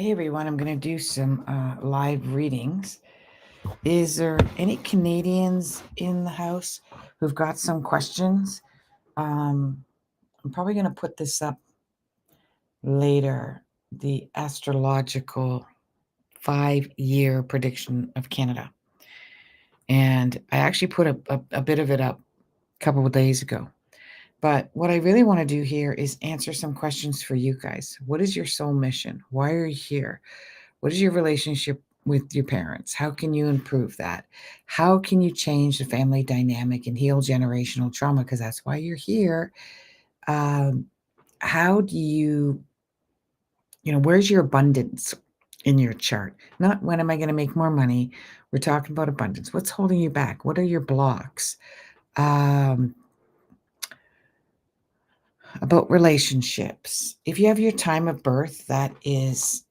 Hey everyone, I'm going to do some live readings. Is there any Canadians in the house who've got some questions? I'm probably going to put this up later, the astrological 5-year prediction of Canada. And I actually put a bit of it up a couple of days ago. But what I really want to do here is answer some questions for you guys. What is your soul mission? Why are you here? What is your relationship with your parents? How can you improve that? How can you change the family dynamic and heal generational trauma? Because that's why you're here. How do where's your abundance in your chart? Not when am I going to make more money? We're talking about abundance. What's holding you back? What are your blocks? About relationships. If you have your time of birth, that is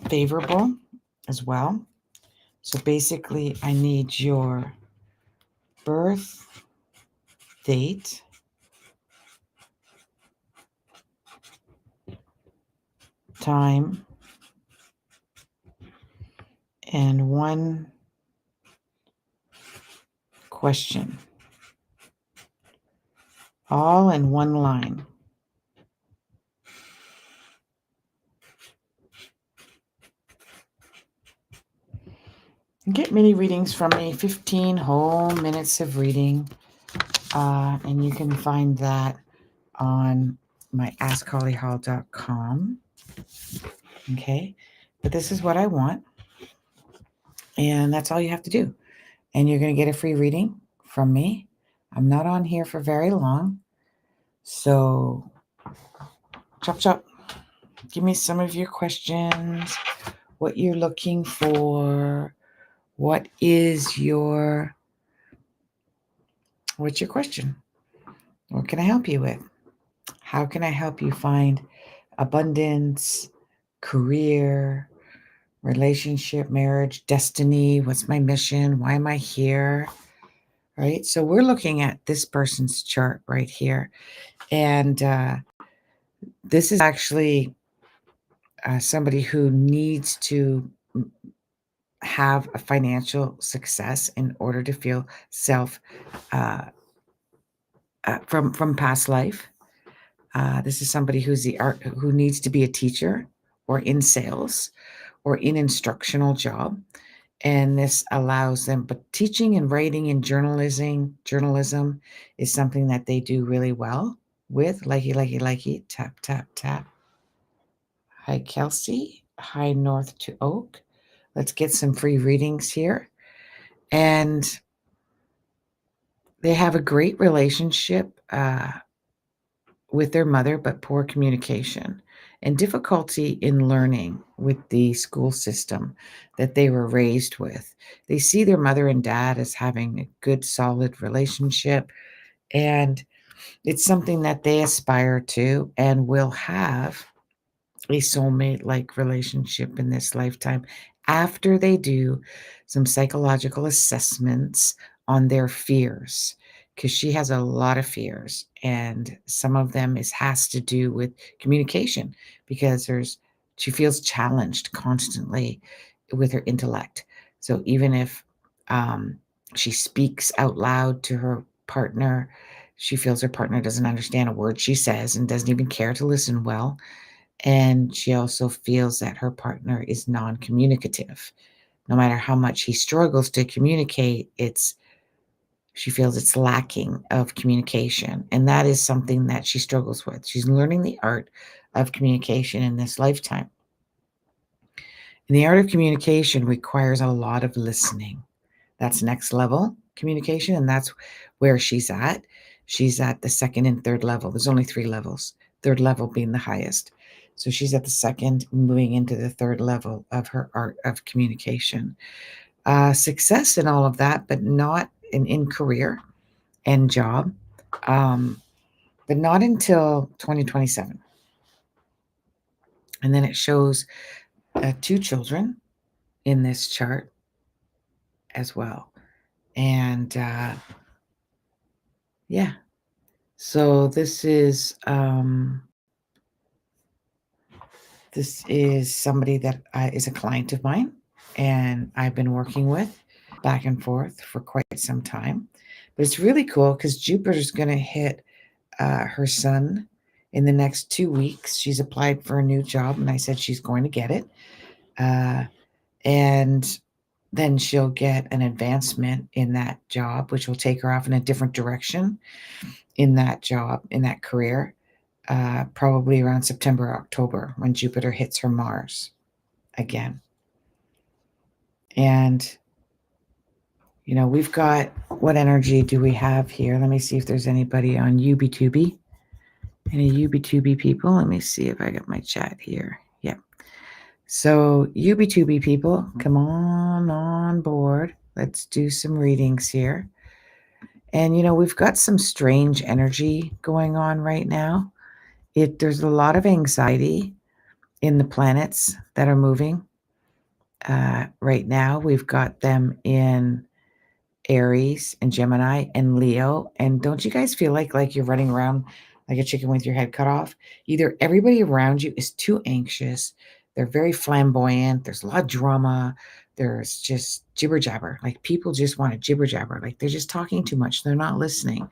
favorable as well. So basically, I need your birth date, time, and one question, all in one line. Get mini readings from me, 15 whole minutes of reading, and you can find that on my askhollyhall.com. Okay, but this is what I want, and that's all you have to do. And you're going to get a free reading from me. I'm not on here for very long, so chop chop. Give me some of your questions, what you're looking for. What's your question? What can I help you with? How can I help you find abundance, career, relationship, marriage, destiny? What's my mission? Why am I here? Right? So we're looking at this person's chart right here. And this is actually somebody who needs to have a financial success in order to feel self from past life. This is somebody who needs to be a teacher or in sales or in instructional job, and this allows them. But teaching and writing and journalism is something that they do really well with. Likey, tap tap tap. Hi Kelsey. Hi North to Oak. Let's get some free readings here. And they have a great relationship with their mother, but poor communication and difficulty in learning with the school system that they were raised with. They see their mother and dad as having a good, solid relationship, and it's something that they aspire to and will have a soulmate-like relationship in this lifetime after they do some psychological assessments on their fears, because she has a lot of fears, and some of them has to do with communication, because she feels challenged constantly with her intellect. So even if she speaks out loud to her partner, she feels her partner doesn't understand a word she says and doesn't even care to listen well. And she also feels that her partner is non-communicative. No matter how much he struggles to communicate, she feels it's lacking of communication. And that is something that she struggles with. She's learning the art of communication in this lifetime. And the art of communication requires a lot of listening. That's next level communication, and that's where she's at. She's at the second and third level. There's only 3 levels, third level being the highest. So she's at the second, moving into the third level of her art of communication. Success in all of that, but not in career and job, but not until 2027. And then it shows 2 children in this chart as well. And yeah, so this is This is somebody that is a client of mine, and I've been working with back and forth for quite some time. But it's really cool because Jupiter's going to hit her sun in the next 2 weeks. She's applied for a new job, and I said she's going to get it. And then she'll get an advancement in that job, which will take her off in a different direction in that job, in that career, probably around September, October, when Jupiter hits her Mars again. And, we've got, what energy do we have here? Let me see if there's anybody on UB2B. Any UB2B people? Let me see if I got my chat here. Yeah. So UB2B people, come on board. Let's do some readings here. And, we've got some strange energy going on right now. There's a lot of anxiety in the planets that are moving. Right now, we've got them in Aries and Gemini and Leo. And don't you guys feel like you're running around like a chicken with your head cut off? Either everybody around you is too anxious, they're very flamboyant, there's a lot of drama, there's just jibber jabber. Like people just want to jibber jabber, like they're just talking too much, they're not listening.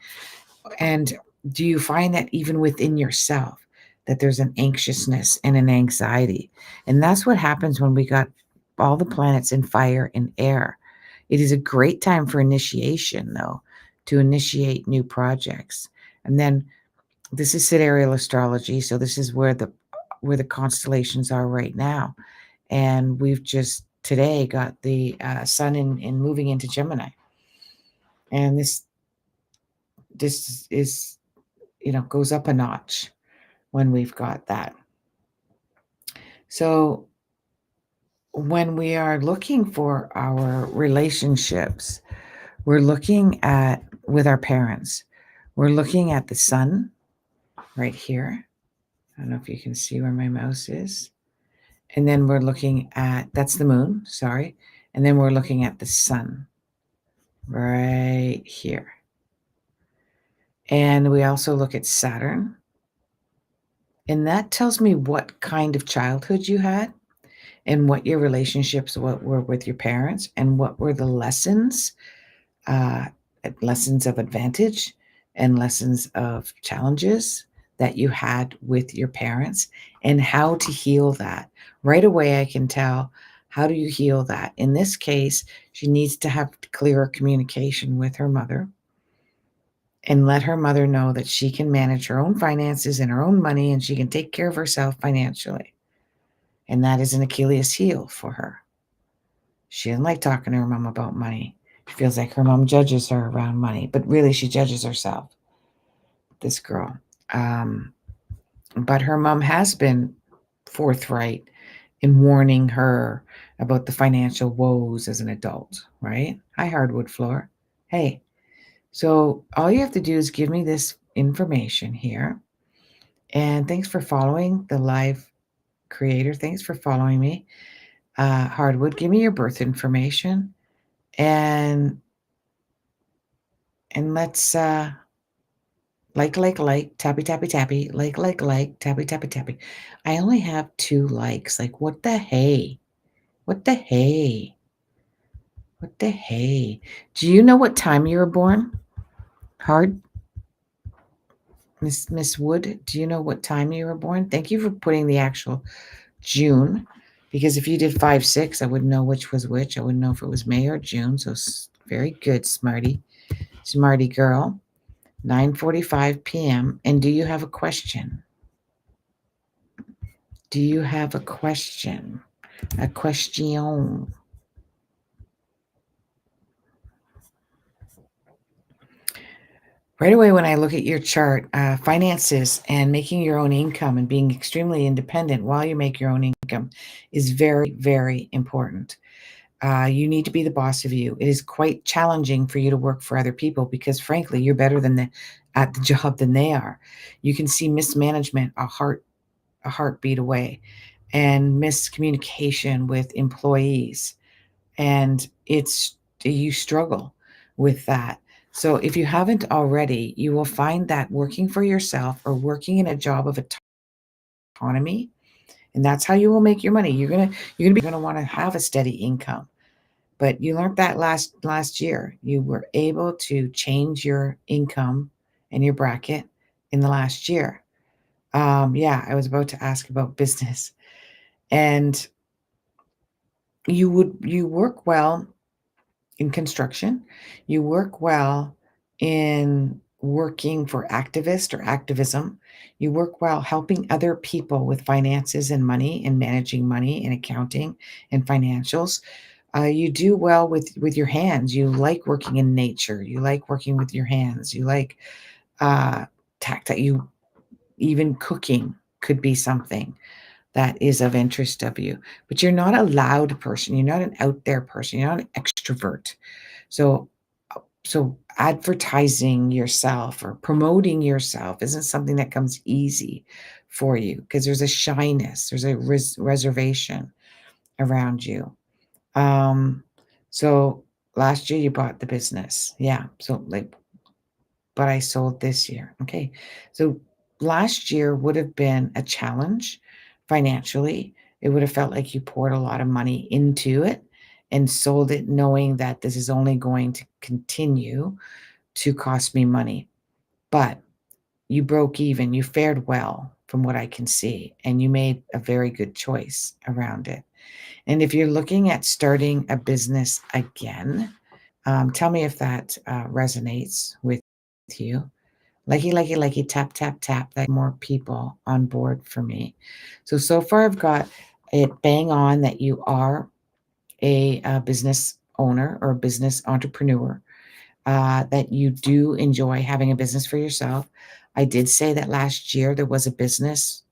And do you find that even within yourself, that there's an anxiousness and an anxiety? And that's what happens when we got all the planets in fire and air. It is a great time for initiation, though, to initiate new projects. And then this is sidereal astrology, so this is where the constellations are right now. And we've just today got the sun in moving into Gemini, and this is goes up a notch when we've got that. So when we are looking for our relationships, we're looking at with our parents, we're looking at the sun right here. I don't know if you can see where my mouse is. And then we're looking at, that's the moon, sorry. And then we're looking at the sun right here. And we also look at Saturn. And that tells me what kind of childhood you had and what your relationships were with your parents and what were the lessons, lessons of advantage and lessons of challenges that you had with your parents and how to heal that. Right away, I can tell, how do you heal that? In this case, she needs to have clearer communication with her mother and let her mother know that she can manage her own finances and her own money and she can take care of herself financially. And that is an Achilles heel for her. She doesn't like talking to her mom about money. She feels like her mom judges her around money, but really she judges herself, this girl. But her mom has been forthright in warning her about the financial woes as an adult, right? Hi, hardwood floor. Hey, so all you have to do is give me this information here. And thanks for following the live creator. Thanks for following me. Hardwood, give me your birth information. And let's like, tappy, tappy, tappy, like, tappy, tappy, tappy. I only have 2 likes. Like, what the hey? What the hey? What the hey? Do you know what time you were born? Hard? Miss Wood, do you know what time you were born? Thank you for putting the actual June, because if you did 5/6, I wouldn't know which was which. I wouldn't know if it was May or June. So very good, smarty girl. 9:45 p.m. And do you have a question? Do you have a question? A question? Right away, when I look at your chart, finances and making your own income and being extremely independent while you make your own income is very, very important. You need to be the boss of you. It is quite challenging for you to work for other people because, frankly, you're better at the job than they are. You can see mismanagement a heartbeat away, and miscommunication with employees, and you struggle with that. So if you haven't already, you will find that working for yourself or working in a job of autonomy And that's how you will make your money. You're gonna want to have a steady income. But you learned that last year. You were able to change your income and your bracket in the last year. Yeah, I was about to ask about business. And you work well in construction. You work well in working for activists or activism. You work well helping other people with finances and money and managing money and accounting and financials. You do well with your hands. You like working in nature. You like working with your hands. You like tactile. You even cooking could be something that is of interest of you. But you're not a loud person. You're not an out there person. You're not an extrovert. So so advertising yourself or promoting yourself isn't something that comes easy for you because there's a shyness, there's a reservation around you. Um, so last year you bought the business. Yeah. So like, but I sold this year. Okay. So last year would have been a challenge financially. It would have felt like you poured a lot of money into it and sold it knowing that this is only going to continue to cost me money. But you broke even. You fared well from what I can see, and you made a very good choice around it. And if you're looking at starting a business again, tell me if that resonates with you. Likey, tap, tap, tap. That more people on board for me. So far I've got it bang on that you are a business owner or a business entrepreneur, that you do enjoy having a business for yourself. I did say that last year there was a business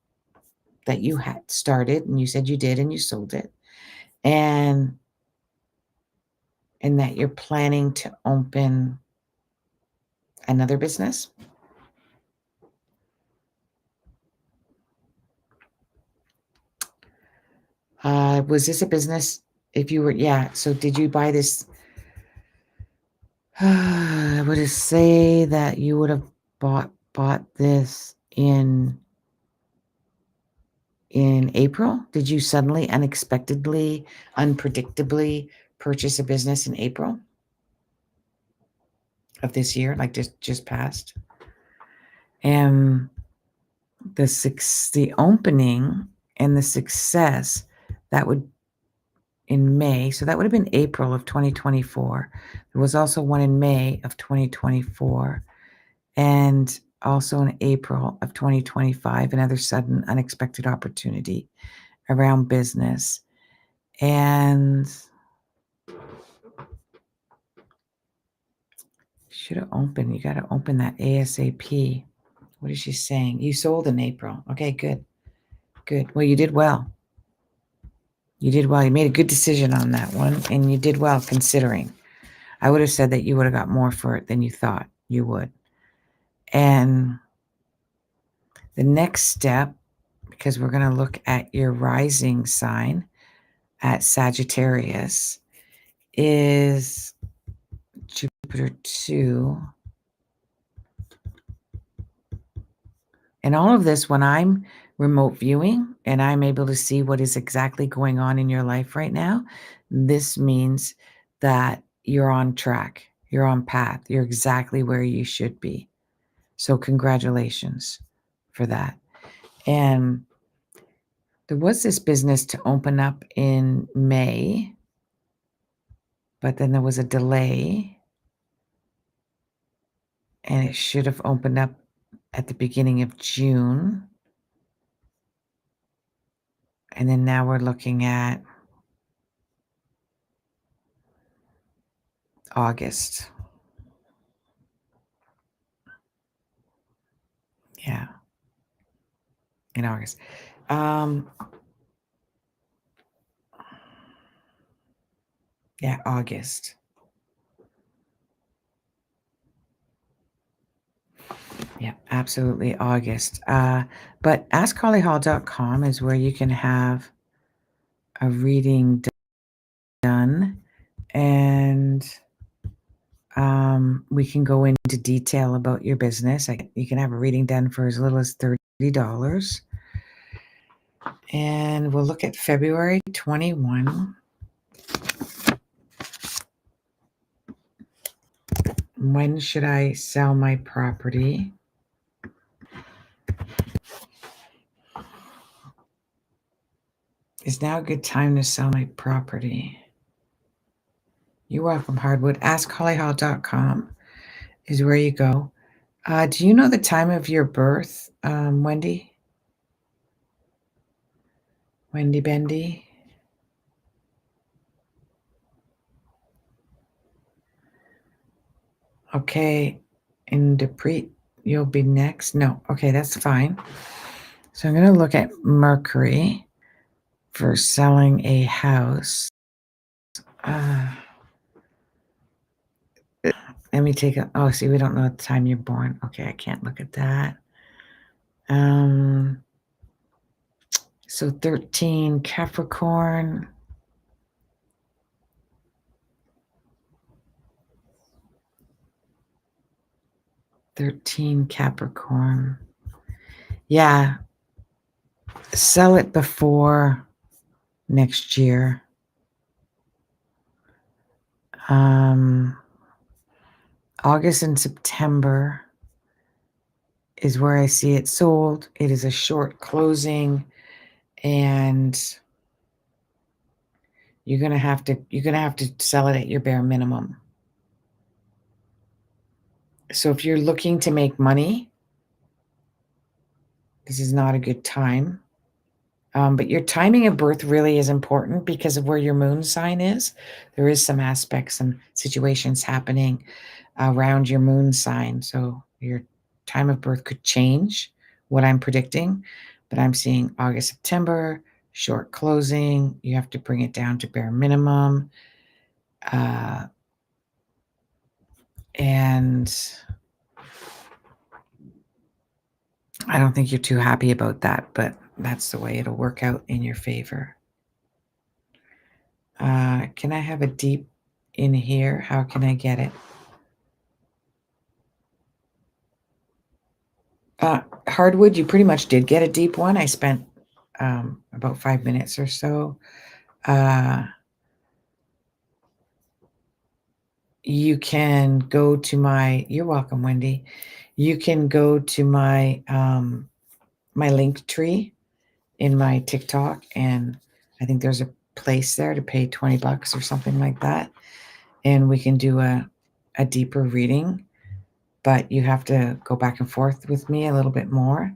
that you had started and you said you did and you sold it. And that you're planning to open another business. Was this a business? If you were, yeah. So did you buy this? I would say that you would have bought this in April. Did you suddenly, unexpectedly, unpredictably purchase a business in April of this year, like just passed? And the opening and the success that would in May, so that would have been April of 2024. There was also one in May of 2024 and also in April of 2025, another sudden unexpected opportunity around business. And should have opened. You got to open that ASAP. What is she saying? You sold in April. Okay, good. Good. Well, you did well. You did well. You made a good decision on that one, and you did well considering. I would have said that you would have got more for it than you thought you would. And the next step, because we're going to look at your rising sign at Sagittarius, is Jupiter 2. And all of this, when I'm remote viewing and I'm able to see what is exactly going on in your life right now, this means that you're on track, you're on path, you're exactly where you should be. So congratulations for that. And there was this business to open up in May, but then there was a delay and it should have opened up at the beginning of June. And then now we're looking at August. Yeah, in August. Yeah, August. Yeah, absolutely August. But AskHollyHall.com is where you can have a reading done, and we can go into detail about your business. You can have a reading done for as little as $30. And we'll look at February 21. When should I sell my property? Is now a good time to sell my property? You're welcome, Hardwood. AskHollyHall.com is where you go. Do you know the time of your birth, Wendy? Wendy Bendy? Okay. And Depreet, you'll be next? No. Okay, that's fine. So I'm going to look at Mercury for selling a house. Let me take a, oh, see, we don't know the time you're born. Okay, I can't look at that. So 13 Capricorn. Yeah. Sell it before next year. August and September is where I see it sold. It is a short closing, and you're gonna have to sell it at your bare minimum. So if you're looking to make money, this is not a good time. But your timing of birth really is important because of where your moon sign is. There is some aspects and situations happening around your moon sign. So your time of birth could change what I'm predicting, but I'm seeing August, September, short closing. You have to bring it down to bare minimum. And I don't think you're too happy about that, but that's the way it'll work out in your favor. Can I have a deep in here? How can I get it? Hardwood, you pretty much did get a deep one. I spent about 5 minutes or so. You can go to my, you're welcome, Wendy. You can go to my my link tree in my TikTok, and I think there's a place there to pay $20 or something like that. And we can do a deeper reading, but you have to go back and forth with me a little bit more,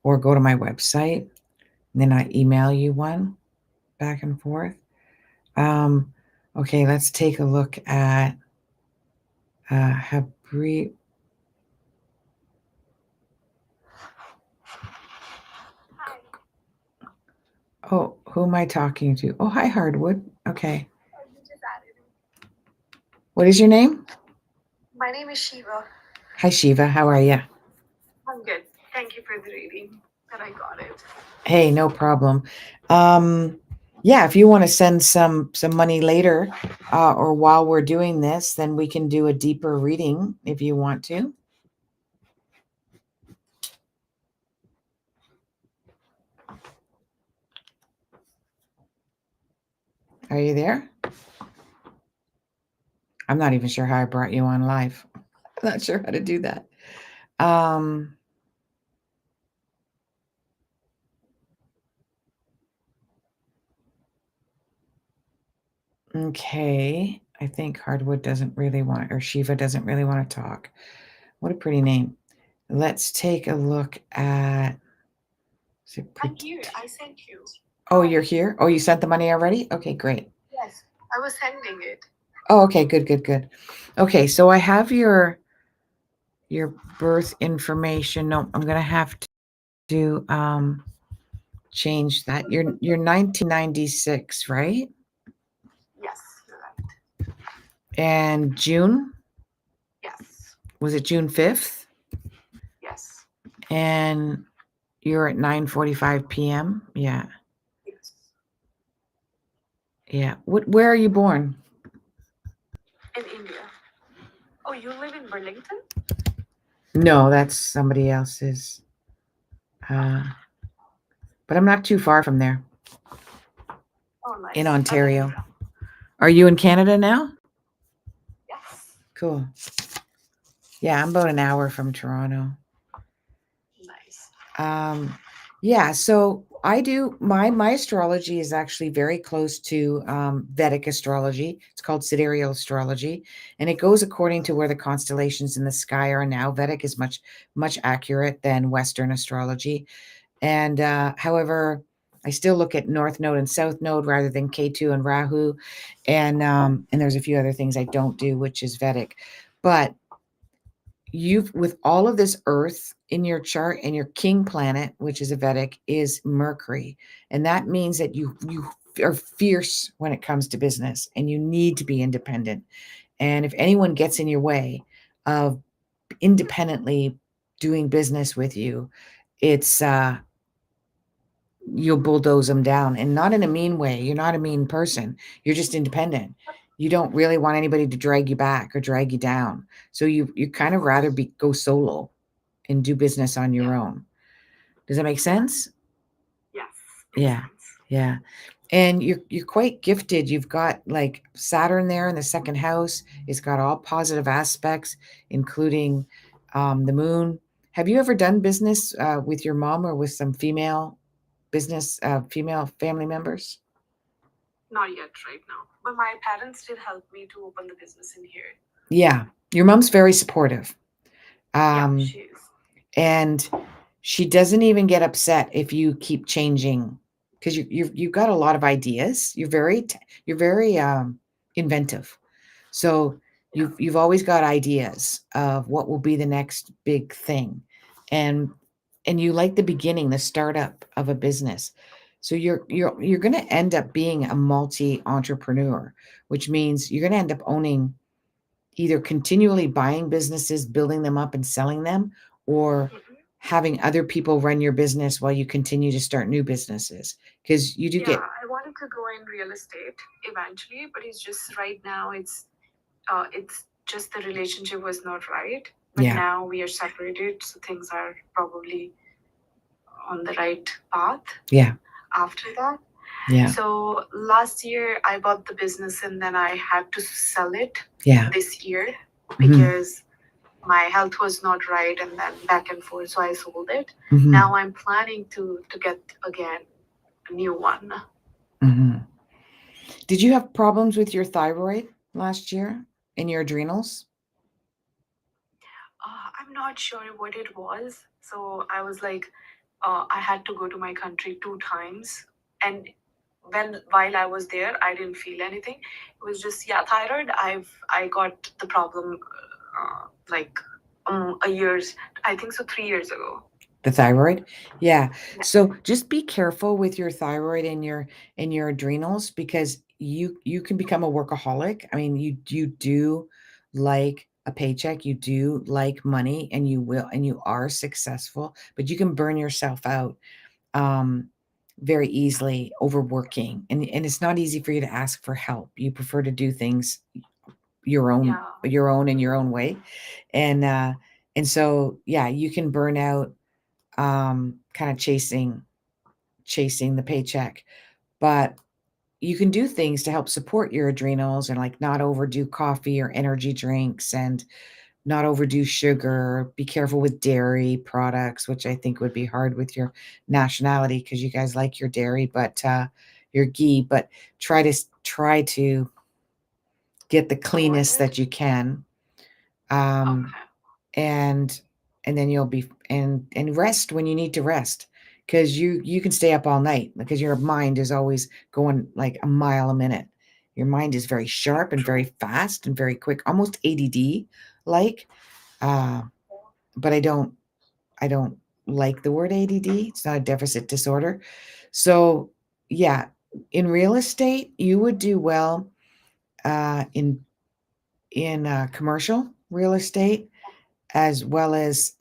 or go to my website, and then I email you one back and forth. Okay, let's take a look at Habri. Oh, who am I talking to? Oh, hi, Hardwood. Okay. What is your name? My name is Shiva. Hi, Shiva. How are you? I'm good. Thank you for the reading that I got it. Hey, no problem. Yeah, if you want to send some money later, or while we're doing this, then we can do a deeper reading if you want to. Are you there? I'm not even sure how I brought you on live. I'm not sure how to do that. Okay. I think Hardwood doesn't really want, or Shiva doesn't really want to talk. What a pretty name. Let's take a look at. I'm here. I sent you. Oh, you're here? Oh, you sent the money already? Okay, great. Yes, I was sending it. Oh, okay, good. Okay, so I have your birth information. No, I'm gonna have to change that. You're 1996, right? Yes, you're right. And June? Yes. Was it June 5th? Yes. And you're at 9:45 p.m. Yeah. Yes. Yeah. Where are you born? In India. Oh, you live in Burlington? No, that's somebody else's. but I'm not too far from there Oh, nice. in I live in Ontario. Are you in Canada now? Yes. Cool. Yeah, I'm about an hour from Toronto. Nice. Yeah, so I do my astrology is actually very close to Vedic astrology. It's called sidereal astrology, and it goes according to where the constellations in the sky are now. Vedic is much accurate than Western astrology, and however, I still look at North Node and South Node rather than K2 and Rahu, and there's a few other things I don't do, which is Vedic, but you've with all of this earth in your chart and your king planet, which is a Vedic, is Mercury, and that means that you are fierce when it comes to business and you need to be independent, and if anyone gets in your way of independently doing business with you, it's you'll bulldoze them down, and not in a mean way. You're not a mean person, you're just independent. You don't really want anybody to drag you back or drag you down, so you kind of rather go solo and do business on your own. Does that make sense? Yes. Makes Yeah. sense. Yeah. And you're quite gifted. You've got like Saturn there in the second house. It's got all positive aspects, including the moon. Have you ever done business with your mom or with some female family members? Not yet right now. But my parents did help me to open the business in here. Yeah, your mom's very supportive. Yeah, Um, she is. and she doesn't even get upset if you keep changing because you've got a lot of ideas. You're very inventive. So Yeah. you've always got ideas of what will be the next big thing, and you like the beginning, the startup of a business. So you're going to end up being a multi entrepreneur, which means you're going to end up owning either continually buying businesses, building them up and selling them, or Mhm. having other people run your business while you continue to start new businesses. Because you do Yeah, get, I wanted to go in real estate eventually, but it's just right now it's just the relationship was not right. But yeah, now we are separated, so things are probably on the right path yeah, after that. yeah, So last year I bought the business and then I had to sell it yeah. this year Hmm. because my health was not right and then back and forth, so I sold it. Hmm. Now I'm planning to get again a new one. Hmm. Did you have problems with your thyroid last year and your adrenals? I'm not sure what it was. So I was like, I had to go to my country 2 times, and while I was there, I didn't feel anything. It was just thyroid. I got the problem like a year's, I think so, 3 years ago. The thyroid? Yeah. Yeah, So just be careful with your thyroid and your adrenals because you can become a workaholic. I mean, you do like a paycheck, you do like money, and you are successful, but you can burn yourself out um very easily overworking. And it's not easy for you to ask for help. You prefer to do things yeah, in your own way. And so yeah, you can burn out kind of chasing the paycheck, but you can do things to help support your adrenals and like not overdo coffee or energy drinks and not overdo sugar. Be careful with dairy products, which I think would be hard with your nationality because you guys like your dairy, but your ghee. But try to get the avoid cleanest it. that you can. Um, Okay. and then you'll be and rest when you need to rest because you can stay up all night because your mind is always going like a mile a minute. Your mind is very sharp and very fast and very quick, almost ADD like. uh, but I don't like the word ADD. It's not a deficit disorder. So yeah, in real estate you would do well in commercial real estate, as well as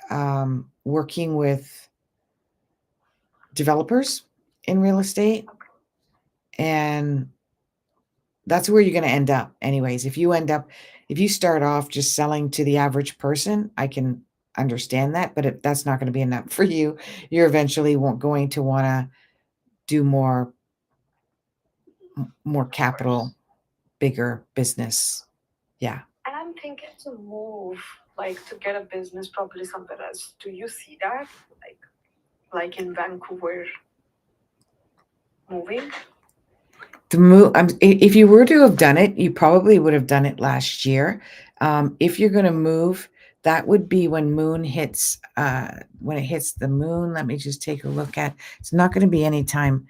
working with developers in real estate. And that's where you're going to end up, anyways. If you start off just selling to the average person, I can understand that. But if that's not going to be enough for you, you're eventually going to want to do more capital, bigger business. Yeah. And I'm thinking to move, like to get a business probably somewhere else. Do you see that? Like in Vancouver, moving? The move. If you were to have done it, you probably would have done it last year. If you're going to move, that would be when moon hits. When it hits the moon, let me just take a look at. It's not going to be any time.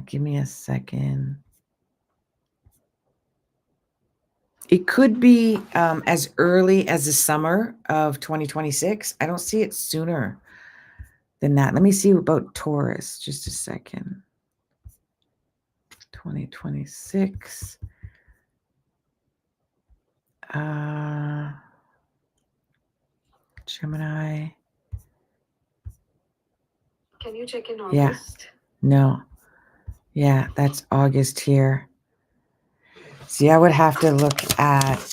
Give me a second. It could be as early as the summer of 2026. I don't see it sooner than that. Let me see about Taurus. Just a second. 2026. Gemini. Can you check in August? Yeah. No. Yeah, that's August here. See, I would have to look at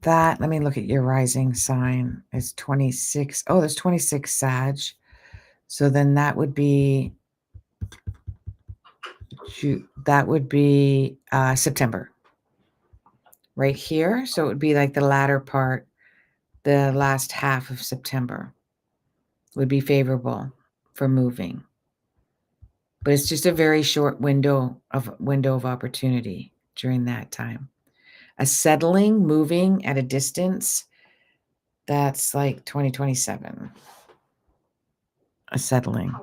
that. Let me look at your rising sign. It's 26. Oh, there's 26 Sag. So then that would be September. Right here. So it would be like the latter part, the last half of September would be favorable for moving. But it's just a very short window of opportunity during that time. A settling, moving at a distance, that's like 2027. A settling.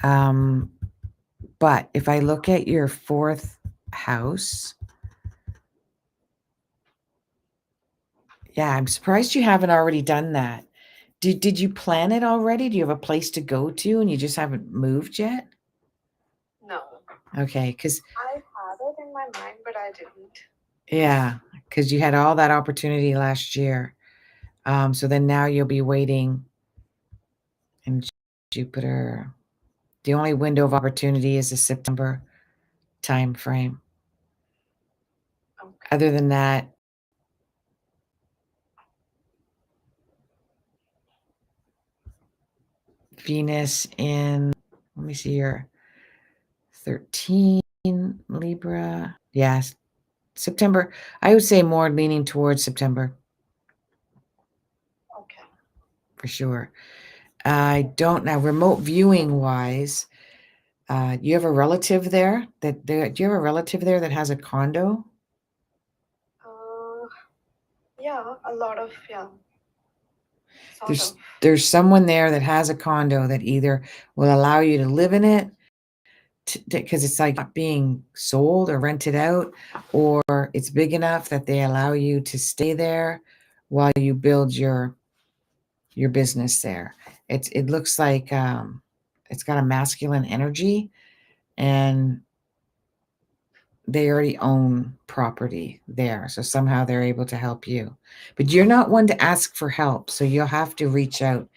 But if I look at your 4th house, yeah, I'm surprised you haven't already done that. Did you plan it already? Do you have a place to go to and you just haven't moved yet? No. Okay, because I had it in my mind, but I didn't. yeah, because you had all that opportunity last year. So then now you'll be waiting in Jupiter. The only window of opportunity is the September time frame. Okay. Other than that, Venus in, let me see here, 13 Libra. Yes, September. I would say more leaning towards September. Okay. For sure. I don't know. Remote viewing wise, you have a relative there do you have a relative there that has a condo? Yeah, a lot of, yeah. Sort of. There's someone there that has a condo that either will allow you to live in it because it's like not being sold or rented out, or it's big enough that they allow you to stay there while you build your business there. It looks like it's got a masculine energy, and they already own property there, so somehow they're able to help you. But you're not one to ask for help, so you'll have to reach out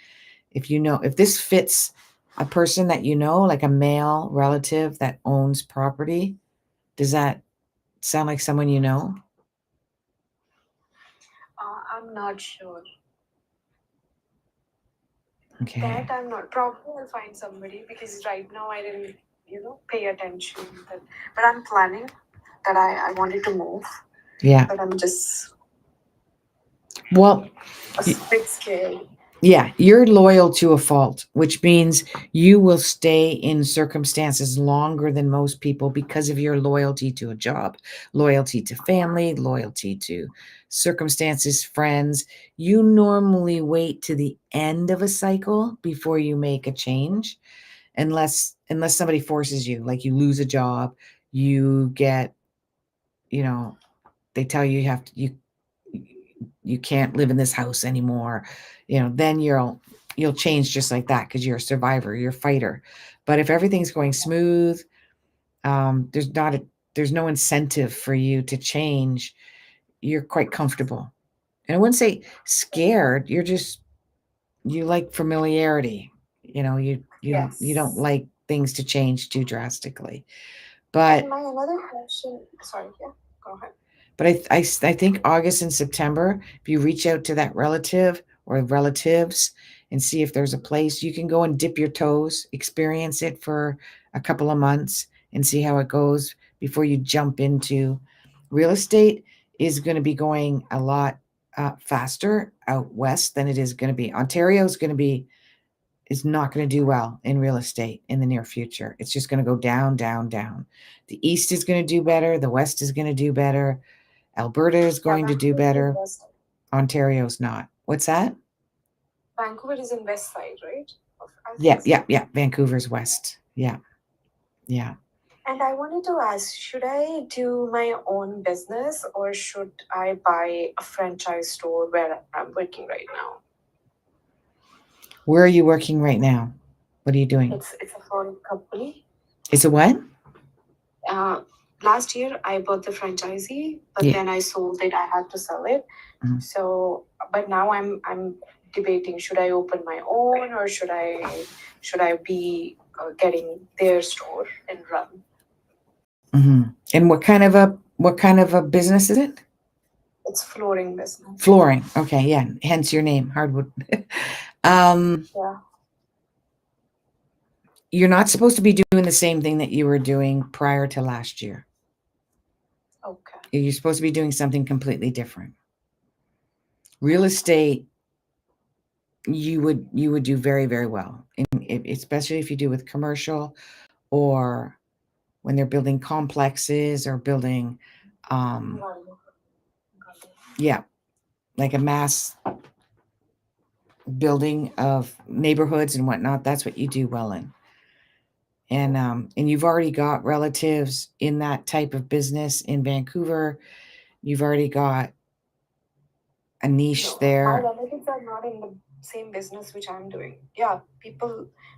if this fits a person that you know, like a male relative that owns property. Does that sound like someone you know? I'm not sure. Okay. That I'm not. Probably I'll find somebody because right now I didn't, pay attention. But I'm planning that I wanted to move. Yeah. But I'm just Well, a bit scared. yeah, you're loyal to a fault, which means you will stay in circumstances longer than most people because of your loyalty to a job, loyalty to family, loyalty to circumstances, friends. You normally wait to the end of a cycle before you make a change, unless somebody forces you, like you lose a job, you get, they tell you you can't live in this house anymore, then you'll change just like that because you're a survivor, you're a fighter. But if everything's going smooth, there's no incentive for you to change. You're quite comfortable, and I wouldn't say scared. You like familiarity. You don't like things to change too drastically. But And my another question. Sorry, yeah, go ahead. But I think August and September, if you reach out to that relative or relatives and see if there's a place. You can go and dip your toes, experience it for a couple of months and see how it goes before you jump into real estate. Is going to be going a lot faster out west than it is going to be. Ontario is not going to do well in real estate in the near future. It's just going to go down, down, down. The east is going to do better. The west is going to do better. Alberta is Yeah, going to do Vancouver is in better. west. Ontario's not. What's that? Vancouver is in west side, right? I Yeah, think so. yeah, yeah. Vancouver's west. Yeah, yeah. And I wanted to ask, should I do my own business or should I buy a franchise store where I'm working right now? Where are you working right now? What are you doing? It's a foreign company. It's a what? Last year I bought the franchisee, but Yeah. then I sold it. I had to sell it. Mhm. So, but now I'm debating: should I open my own or should I be getting their store and run? Mm-hmm. And what kind of a business is it? It's flooring business. Flooring. Okay, yeah. Hence your name, hardwood. um, Yeah. you're not supposed to be doing the same thing that you were doing prior to last year. Okay. You're supposed to be doing something completely different. Real estate, you would do very, very well, especially if you do with commercial or when they're building complexes or building, yeah, like a mass building of neighborhoods and whatnot. That's what you do well in. And you've already got relatives in that type of business in Vancouver. You've already got a niche No, my there. relatives are not in the same business which I'm doing. Yeah,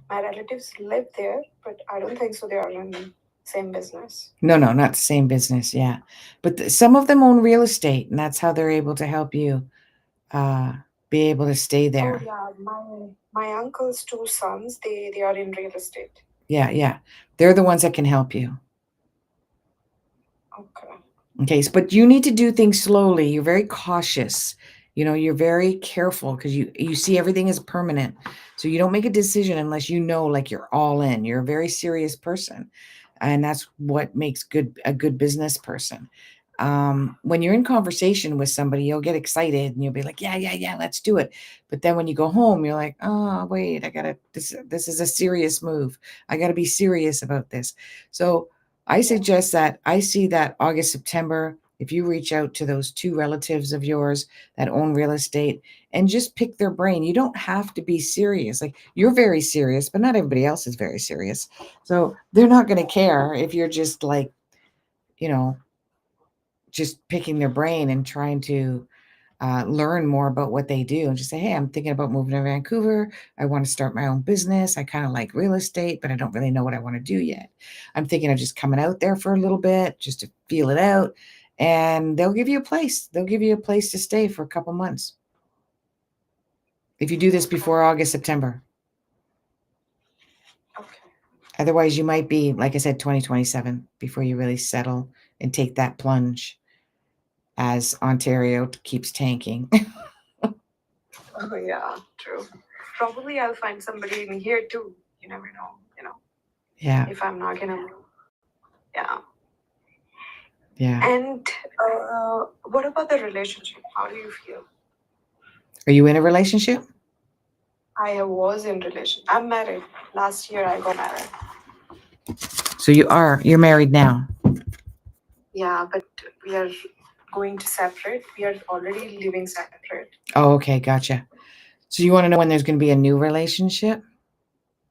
my relatives live there, but I don't think so. They are in the same business. No, not the same business. Yeah, but some of them own real estate, and that's how they're able to help you uh, be able to stay Oh there. yeah, my uncle's two sons, they are in real estate. Yeah, they're the ones that can help you. Okay. Okay, but you need to do things slowly. You're very cautious. You're very careful because you see everything as permanent. So you don't make a decision unless you know like you're all in. You're a very serious person. And that's what makes a good business person. When you're in conversation with somebody, you'll get excited and you'll be like, yeah, let's do it. But then when you go home, you're like, oh, wait, this is a serious move. I gotta be serious about this. So I suggest that I see that August, September, if you reach out to those two relatives of yours that own real estate and just pick their brain. You don't have to be serious. Like you're very serious, but not everybody else is very serious. So they're not going to care if you're just like, you know, just picking their brain and trying to learn more about what they do and just say, hey, I'm thinking about moving to Vancouver. I want to start my own business. I kind of like real estate, but I don't really know what I want to do yet. I'm thinking of just coming out there for a little bit just to feel it out. And they'll give you a place. They'll give you a place to stay for a couple months. If you do this before August, September. Okay. Otherwise, you might be, like I said, 2027 before you really settle and take that plunge as Ontario keeps tanking. Oh yeah, true. Probably I'll find somebody in here too. You never know, Yeah. if I'm not gonna move. Yeah. Yeah. And what about the relationship? How do you feel? Are you in a relationship? I was in relation. I'm married. Last year I got married. So you're married now. Yeah, but we are going to separate. We are already living separate. Oh, okay, gotcha. So you want to know when there's going to be a new relationship?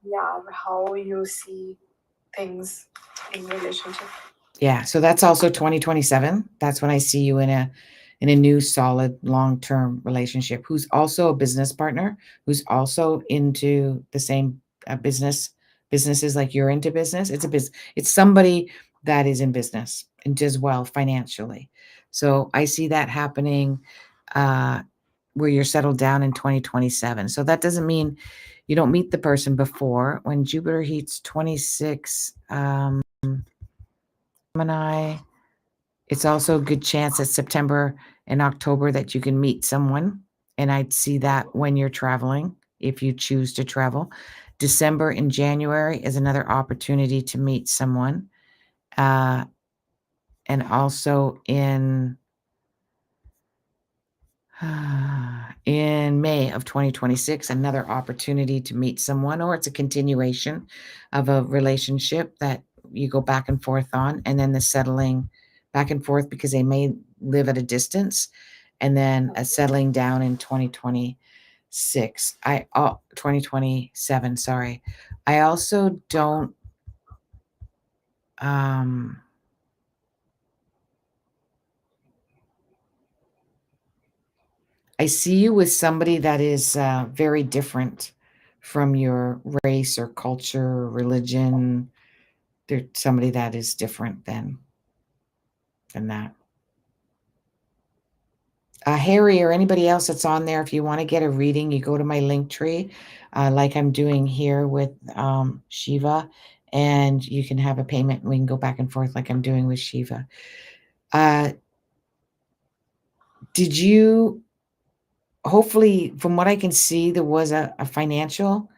Yeah, how you see things in relationship. Yeah, so that's also 2027. That's when I see you in a new solid long-term relationship who's also a business partner, who's also into the same businesses like you're into business. It's somebody that is in business and does well financially. So I see that happening where you're settled down in 2027. So that doesn't mean you don't meet the person before. When Jupiter heats 26 Gemini, it's also a good chance that September and October that you can meet someone And I'd see that when you're traveling, if you choose to travel. December and January is another opportunity to meet someone. And also in May of 2026, another opportunity to meet someone, or it's a continuation of a relationship that you go back and forth on, and then the settling back and forth because they may live at a distance, and then a settling down in 2026. 2027, sorry. I also don't I see you with somebody that is very different from your race or culture or religion. They're somebody that is different than that. Harry or anybody else that's on there, if you want to get a reading, you go to my link tree, like I'm doing here with Shiva, and you can have a payment and we can go back and forth like I'm doing with Shiva. Did you, hopefully, from what I can see, there was a financial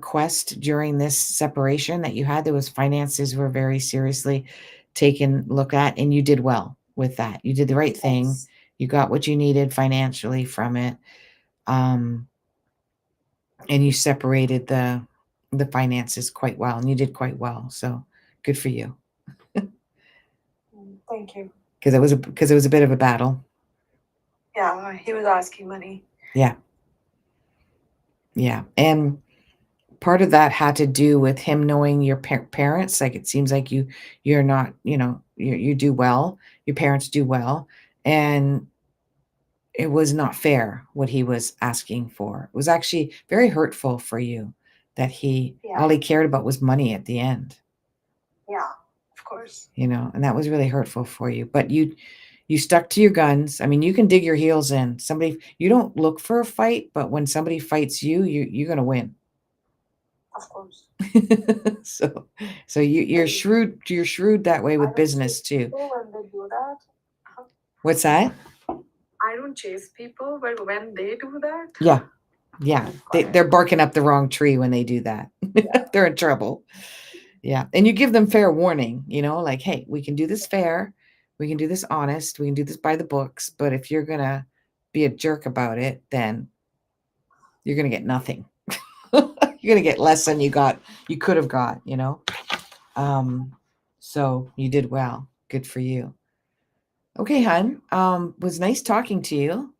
quest during this separation that you had. There was finances were very seriously taken look at, and you did well with that. You did the right thing. You got what you needed financially from it. And you separated the finances quite well, and you did quite well. So good for you. Thank you. Because it was a bit of a battle. Yeah, he was asking money. Yeah. Yeah. And part of that had to do with him knowing your parents. Like, it seems like you're not, you do well. Your parents do well. And it was not fair what he was asking for. It was actually very hurtful for you that all he cared about was money at the end. Yeah, of course. And that was really hurtful for you. But you stuck to your guns. I mean, you can dig your heels in. You don't look for a fight, but when somebody fights you're going to win. Of course. so you're shrewd. You're shrewd that way with business too. When they do that. What's that? I don't chase people, but when they do that. Yeah. They're barking up the wrong tree when they do that. Yeah. They're in trouble. Yeah. And you give them fair warning, like, hey, we can do this fair. We can do this honest. We can do this by the books. But if you're going to be a jerk about it, then you're going to get nothing. You're going to get less than you could have got, So you did well. Good for you. Okay, hon. Was nice talking to you.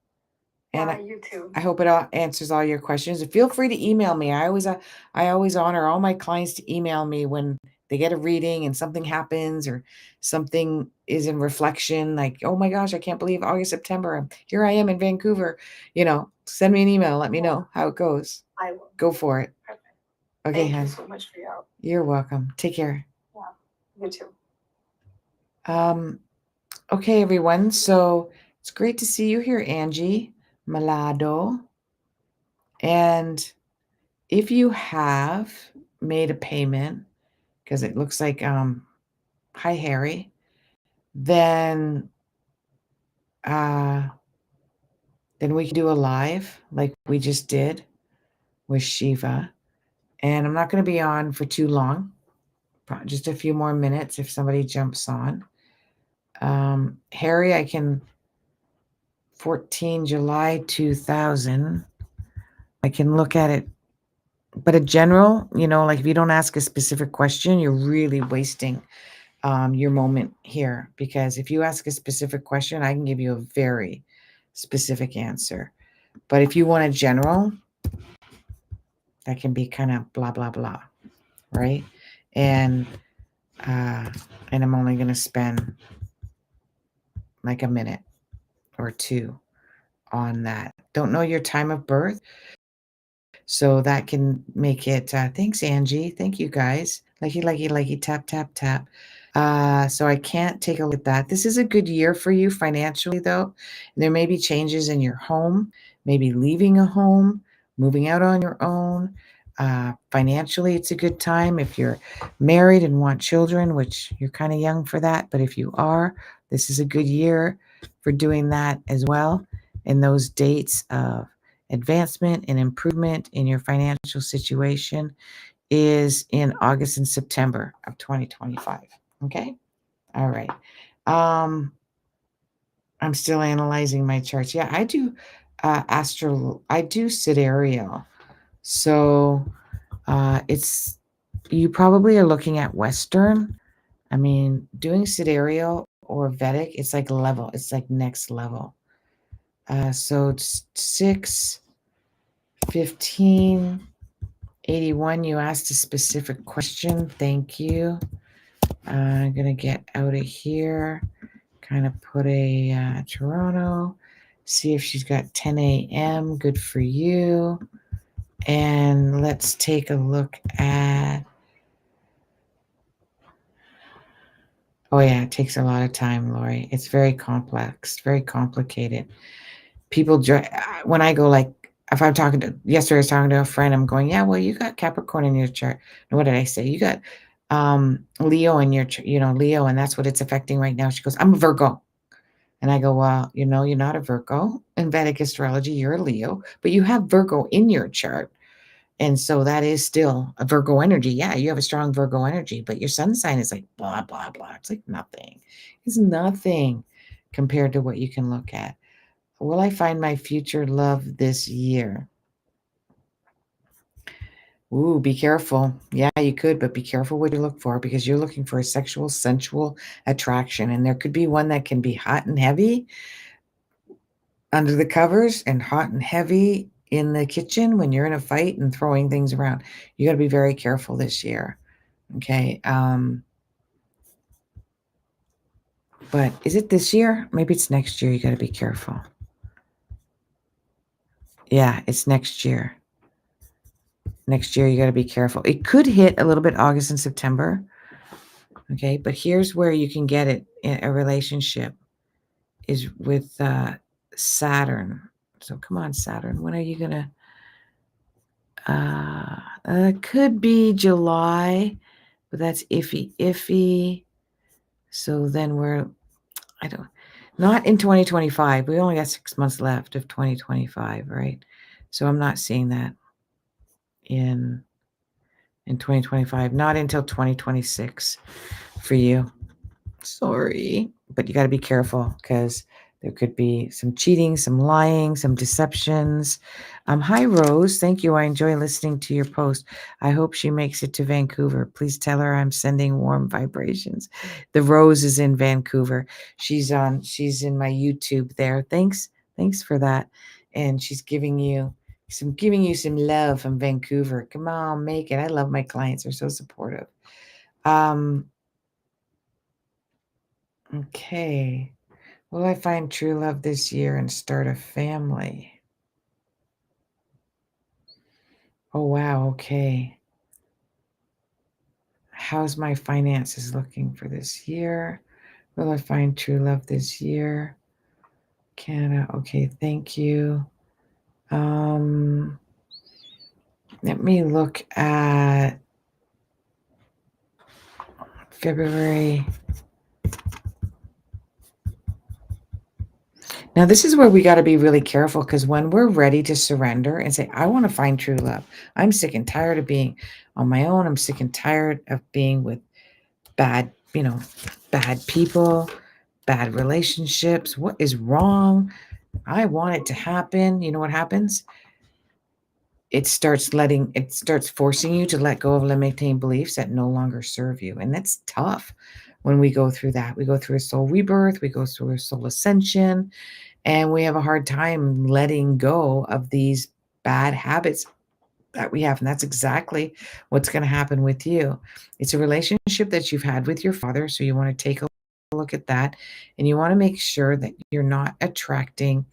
And you too. I hope it answers all your questions. Feel free to email me. I always honor all my clients to email me when they get a reading and something happens or something is in reflection. Like, oh my gosh, I can't believe August, September. Here I am in Vancouver. Send me an email. Let me know how it goes. I will. Go for it. Perfect. Okay, Thank you so much for your help. You're welcome. Take care. Yeah, you too. Okay, everyone. So it's great to see you here, Angie Malado. And if you have made a payment, because it looks like, hi, Harry, then we can do a live like we just did with Shiva. And I'm not going to be on for too long, just a few more minutes if somebody jumps on. Harry, I can 14 July 2000. I can look at it, but a general, like if you don't ask a specific question, you're really wasting your moment here, because if you ask a specific question, I can give you a very specific answer. But if you want a general, that can be kind of blah, blah, blah, right? And I'm only going to spend like a minute or two on that. Don't know your time of birth, so that can make it, thanks, Angie. Thank you, guys. Likey, tap, tap, tap. So I can't take a look at that. This is a good year for you financially, though. There may be changes in your home, maybe leaving a home, moving out on your own. Financially, it's a good time if you're married and want children, which you're kind of young for that. But if you are, this is a good year for doing that as well. And those dates of advancement and improvement in your financial situation is in August and September of 2025. Okay? All right. I'm still analyzing my charts. Yeah, I do I do sidereal. So it's you probably are looking at Western. I mean, doing sidereal or Vedic, it's like level. It's like next level. So it's 6:15:81. You asked a specific question. Thank you. I'm gonna get out of here. Kind of put a Toronto. See if she's got 10 a.m. Good for you. And let's take a look at. Oh, yeah, it takes a lot of time, Lori. It's very complex, very complicated. People, when I go like, if I'm talking to, yesterday I was talking to a friend, I'm going, yeah, well, you got Capricorn in your chart. And what did I say? You got Leo in your, Leo, and that's what it's affecting right now. She goes, I'm a Virgo. And I go, well, you're not a Virgo. In Vedic astrology, you're a Leo, but you have Virgo in your chart. And so that is still a Virgo energy. Yeah, you have a strong Virgo energy, but your sun sign is like blah, blah, blah. It's like nothing. It's nothing compared to what you can look at. Will I find my future love this year? Ooh, be careful. Yeah, you could, but be careful what you look for because you're looking for a sexual, sensual attraction. And there could be one that can be hot and heavy under the covers and hot and heavy in the kitchen when you're in a fight and throwing things around. You got to be very careful this year. Okay. But is it this year? Maybe it's next year. You got to be careful. Yeah, it's next year. Next year, you got to be careful. It could hit a little bit August and September. Okay. But here's where you can get it in a relationship is with Saturn. So come on, Saturn. When are you going to? Could be July, but that's iffy. So then not in 2025. We only got 6 months left of 2025, right? So I'm not seeing that in 2025, not until 2026 for you. Sorry, but you got to be careful because there could be some cheating, some lying, some deceptions. Hi, Rose. Thank you. I enjoy listening to your post. I hope she makes it to Vancouver. Please tell her I'm sending warm vibrations. The Rose is in Vancouver. She's in my YouTube there. Thanks for that. And she's giving you some love from Vancouver. Come on, make it. I love my clients. They're so supportive. Okay. Will I find true love this year and start a family? Oh, wow. Okay. How's my finances looking for this year? Will I find true love this year? Canada. Okay. Thank you. Let me look at February. Now, this is where we got to be really careful because when we're ready to surrender and say, I want to find true love, I'm sick and tired of being on my own. I'm sick and tired of being with bad people, bad relationships. What is wrong? I want it to happen. You know what happens? It starts forcing you to let go of limiting beliefs that no longer serve you. And that's tough when we go through that. We go through a soul rebirth, we go through a soul ascension. And we have a hard time letting go of these bad habits that we have. And that's exactly what's going to happen with you. It's a relationship that you've had with your father. So you want to take a look at that. And you want to make sure that you're not attracting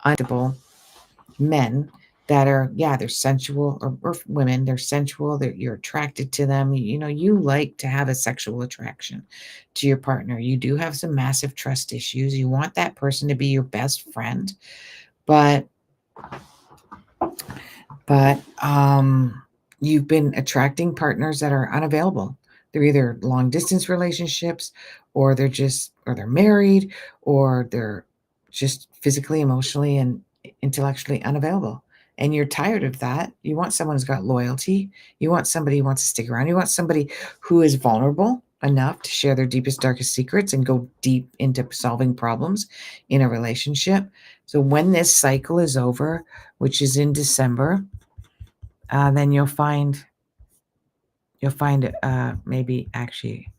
unstable men that are, they're sensual, or women, they're sensual, you're attracted to them. You like to have a sexual attraction to your partner. You do have some massive trust issues. You want that person to be your best friend, but you've been attracting partners that are unavailable. They're either long distance relationships, or they're married, or they're just physically, emotionally, and intellectually unavailable. And you're tired of that. You want someone who's got loyalty. You want somebody who wants to stick around. You want somebody who is vulnerable enough to share their deepest, darkest secrets and go deep into solving problems in a relationship. So when this cycle is over, which is in December, then you'll find maybe actually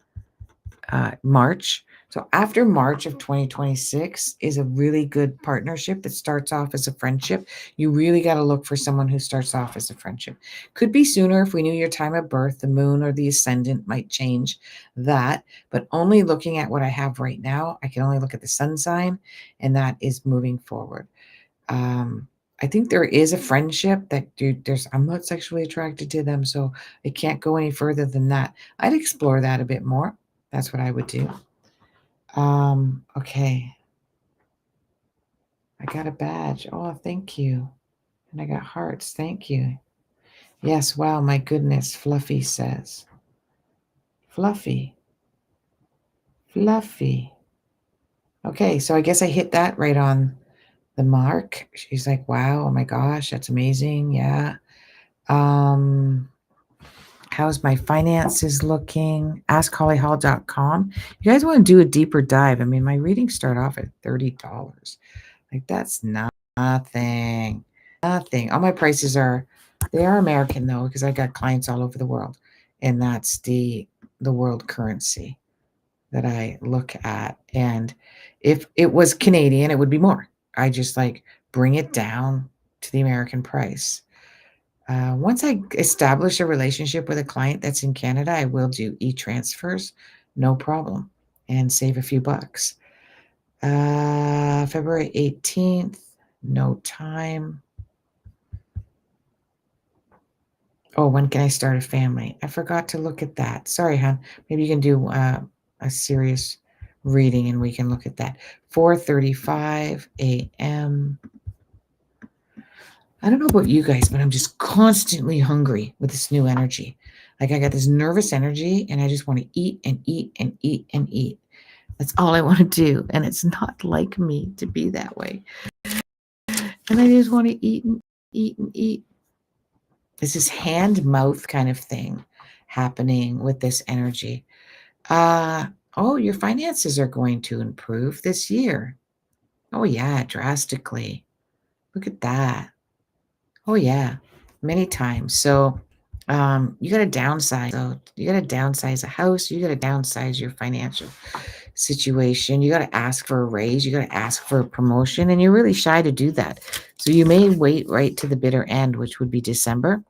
March. So after March of 2026 is a really good partnership that starts off as a friendship. You really got to look for someone who starts off as a friendship. Could be sooner if we knew your time of birth, the moon or the ascendant might change that. But only looking at what I have right now, I can only look at the sun sign, and that is moving forward. I think there is a friendship that I'm not sexually attracted to them, so it can't go any further than that. I'd explore that a bit more. That's what I would do. Okay. I got a badge. Oh, thank you. And I got hearts. Thank you. Yes, wow, my goodness, Fluffy says. Fluffy. Fluffy. Okay, so I guess I hit that right on the mark. She's like, wow, oh my gosh, that's amazing. Yeah. How's my finances looking? AskHollyHall.com. You guys want to do a deeper dive? I mean, my readings start off at $30. Like, that's nothing. Nothing. All my prices they are American though, because I got clients all over the world. And that's the world currency that I look at. And if it was Canadian, it would be more. I just like bring it down to the American price. Once I establish a relationship with a client that's in Canada, I will do e-transfers, no problem, and save a few bucks. February 18th, no time. Oh, when can I start a family? I forgot to look at that. Sorry, hon. Maybe you can do a serious reading and we can look at that. 4:35 a.m. I don't know about you guys, but I'm just constantly hungry with this new energy. Like I got this nervous energy and I just want to eat and eat and eat and eat. That's all I want to do. And it's not like me to be that way. And I just want to eat and eat and eat. It's this hand-mouth kind of thing happening with this energy. Oh, your finances are going to improve this year. Oh, yeah, drastically. Look at that. Oh, yeah, many times. So you got to downsize. So you got to downsize a house. You got to downsize your financial situation. You got to ask for a raise. You got to ask for a promotion. And you're really shy to do that. So you may wait right to the bitter end, which would be December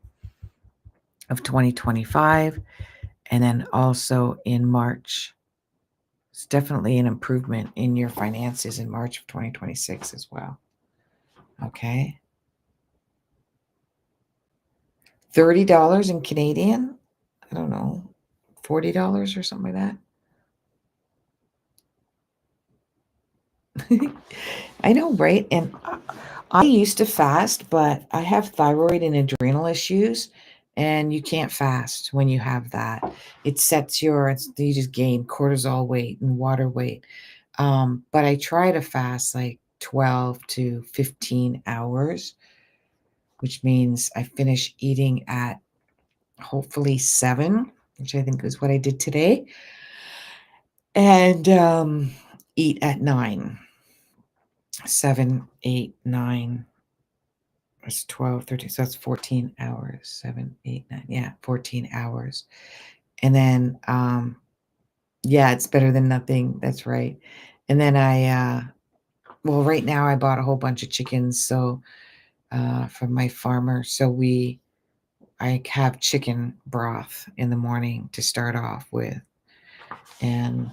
of 2025. And then also in March. It's definitely an improvement in your finances in March of 2026 as well. Okay. $30 in Canadian. I don't know, $40 or something like that. I know, right? And I used to fast, but I have thyroid and adrenal issues, and you can't fast when you have that. It sets you just gain cortisol weight and water weight. But I try to fast like 12 to 15 hours, which means I finish eating at hopefully 7, which I think is what I did today, and eat at 9. 7, 8, 9. It's 12, 13. So that's 14 hours. 7, 8, 9. Yeah, 14 hours. And then, yeah, it's better than nothing. That's right. And then well, right now I bought a whole bunch of chickens. So, from my farmer. So I have chicken broth in the morning to start off with, and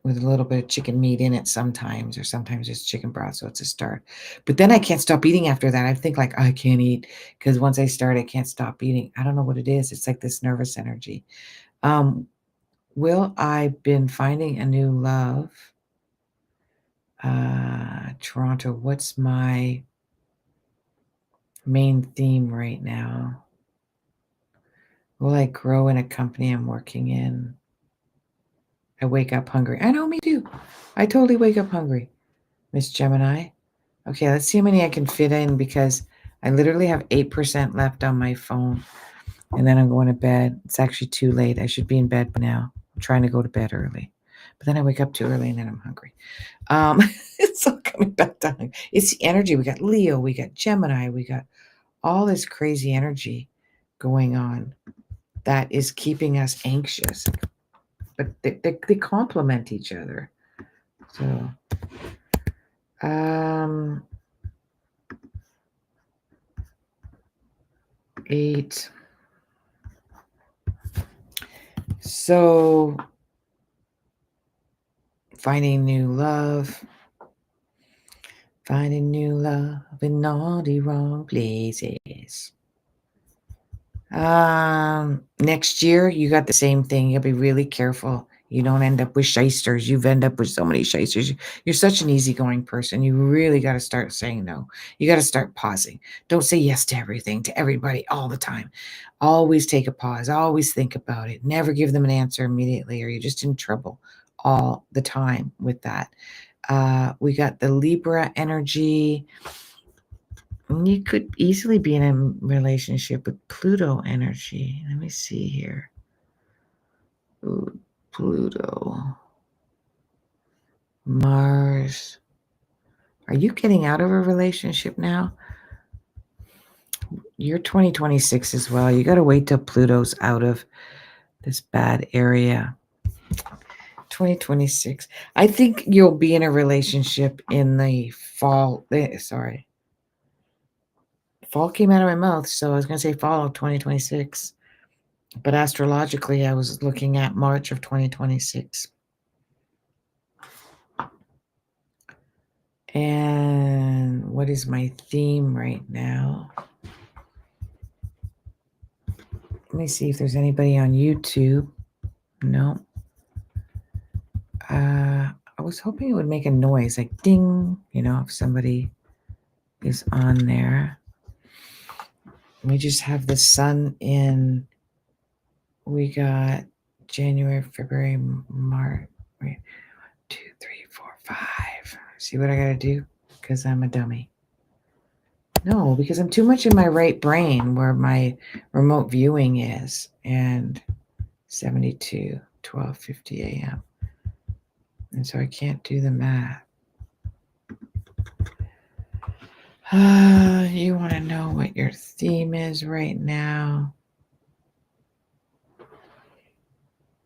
with a little bit of chicken meat in it sometimes, or sometimes just chicken broth. So it's a start. But then I can't stop eating after that. I think like I can't eat because once I start, I can't stop eating. I don't know what it is. It's like this nervous energy. Will I've been finding a new love? Toronto, what's my main theme right now? Will I grow in a company I'm working in? I wake up hungry. I know, me too. I totally wake up hungry. Miss Gemini. Okay, let's see how many I can fit in because I literally have 8% left on my phone. And then I'm going to bed. It's actually too late. I should be in bed by now. I'm trying to go to bed early. But then I wake up too early and then I'm hungry. It's all coming back down. It's the energy. We got Leo, we got Gemini, we got all this crazy energy going on that is keeping us anxious. But they complement each other. So, 8. So, finding new love in all the wrong places. Next year, you got the same thing. You'll be really careful. You don't end up with shysters. You've end up with so many shysters. You're such an easygoing person. You really got to start saying no. You got to start pausing. Don't say yes to everything, to everybody, all the time. Always take a pause. Always think about it. Never give them an answer immediately, or you're just in trouble all the time with that. We got the Libra energy. You could easily be in a relationship with Pluto energy. Let me see here. Ooh, Pluto. Mars. Are you getting out of a relationship now? You're 2026 as well. You got to wait till Pluto's out of this bad area. 2026. I think you'll be in a relationship in the fall. Sorry. Fall came out of my mouth, so I was going to say fall of 2026. But astrologically, I was looking at March of 2026. And what is my theme right now? Let me see if there's anybody on YouTube. No. I was hoping it would make a noise like ding, if somebody is on there. We just have the sun in. We got January, February, March. Wait, 2, 3, 4, 5. See what I gotta do? Because I'm a dummy. No, because I'm too much in my right brain where my remote viewing is. And 72, 12:50 a.m. And so I can't do the math. You want to know what your theme is right now?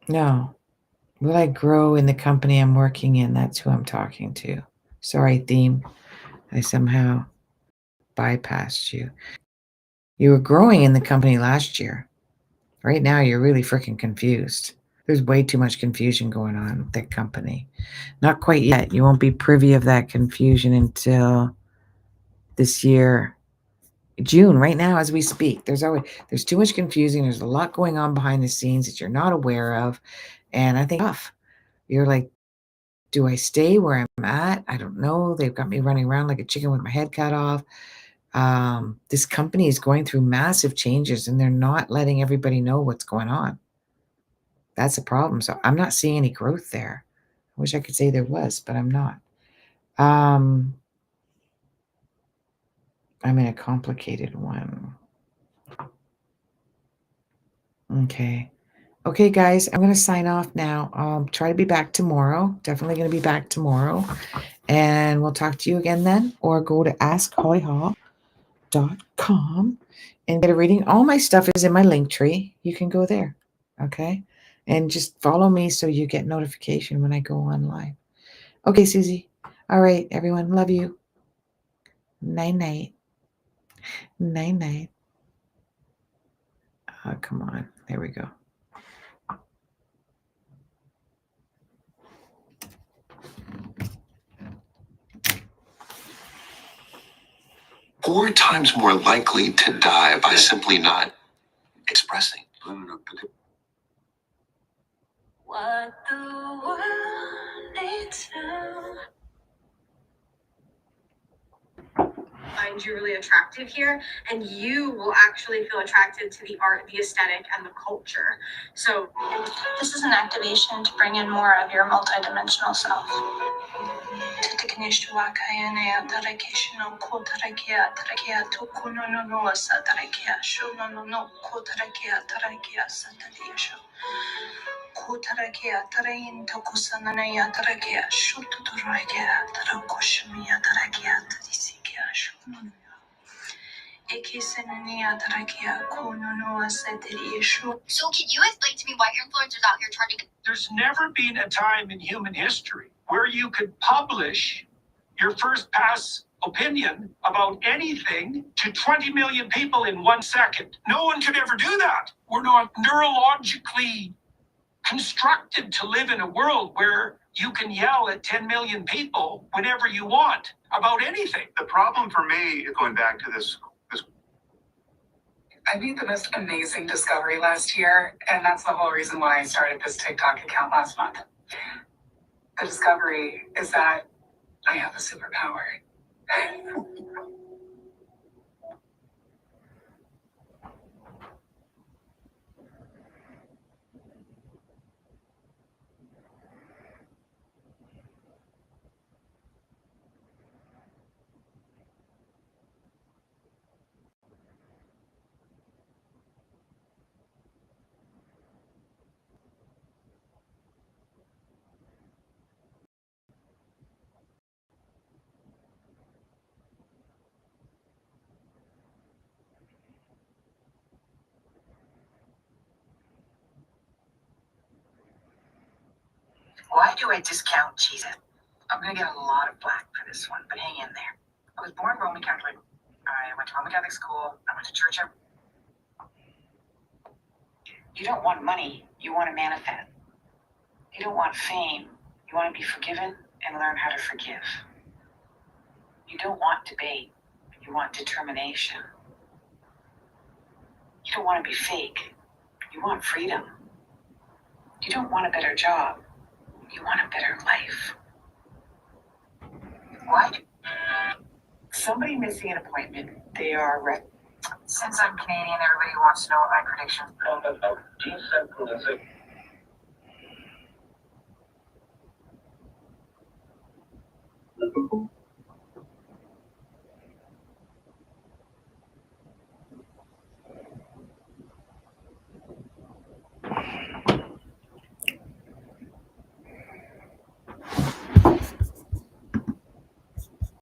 No. Will I grow in the company I'm working in? That's who I'm talking to. Sorry, theme. I somehow bypassed you. You were growing in the company last year. Right now, you're really freaking confused. There's way too much confusion going on with that company. Not quite yet. You won't be privy of that confusion until this year. June, right now as we speak. There's too much confusing. There's a lot going on behind the scenes that you're not aware of. And I think you're like, do I stay where I'm at? I don't know. They've got me running around like a chicken with my head cut off. This company is going through massive changes and they're not letting everybody know what's going on. That's a problem. So I'm not seeing any growth there. I wish I could say there was, but I'm not. I'm in a complicated one. Okay. Okay, guys, I'm going to sign off now. Try to be back tomorrow. Definitely going to be back tomorrow. And we'll talk to you again then. Or go to askhollyhall.com and get a reading. All my stuff is in my link tree. You can go there. Okay? And just follow me so you get notification when I go on live. Okay, Susie. All right, everyone. Love you. Night-night. Night-night. Oh, come on. There we go. Four times more likely to die by simply not expressing. What the world needs now. Find you really attractive here, and you will actually feel attracted to the art, the aesthetic, and the culture. So this is an activation to bring in more of your multidimensional self. Titiknishwakayana Tarakishno Kotarakia Tarakia Tokuno Satarakia Shono Kotarakia Tarakia Satariasho Kotarakia Tarain Tokusanaya Tarakia Shuturakia Tarakoshmia Tarakia Tadisikia Shono Ekisenania Tarakia Konono Satariasho. So can you explain to me why influencers out here charging? There's never been a time in human history where you could publish your first pass opinion about anything to 20 million people in 1 second. No one could ever do that. We're not neurologically constructed to live in a world where you can yell at 10 million people whenever you want about anything. The problem for me, going back to this, I made the most amazing discovery last year, and that's the whole reason why I started this TikTok account last month. The discovery is that I have a superpower. Why do I discount Jesus? I'm going to get a lot of flack for this one, but hang in there. I was born Roman Catholic. I went to Roman Catholic school. I went to church. You don't want money. You want to manifest. You don't want fame. You want to be forgiven and learn how to forgive. You don't want debate. You want determination. You don't want to be fake. You want freedom. You don't want a better job. You want a better life. What? Somebody missing an appointment. They are Since I'm Canadian, everybody wants to know what my predictions.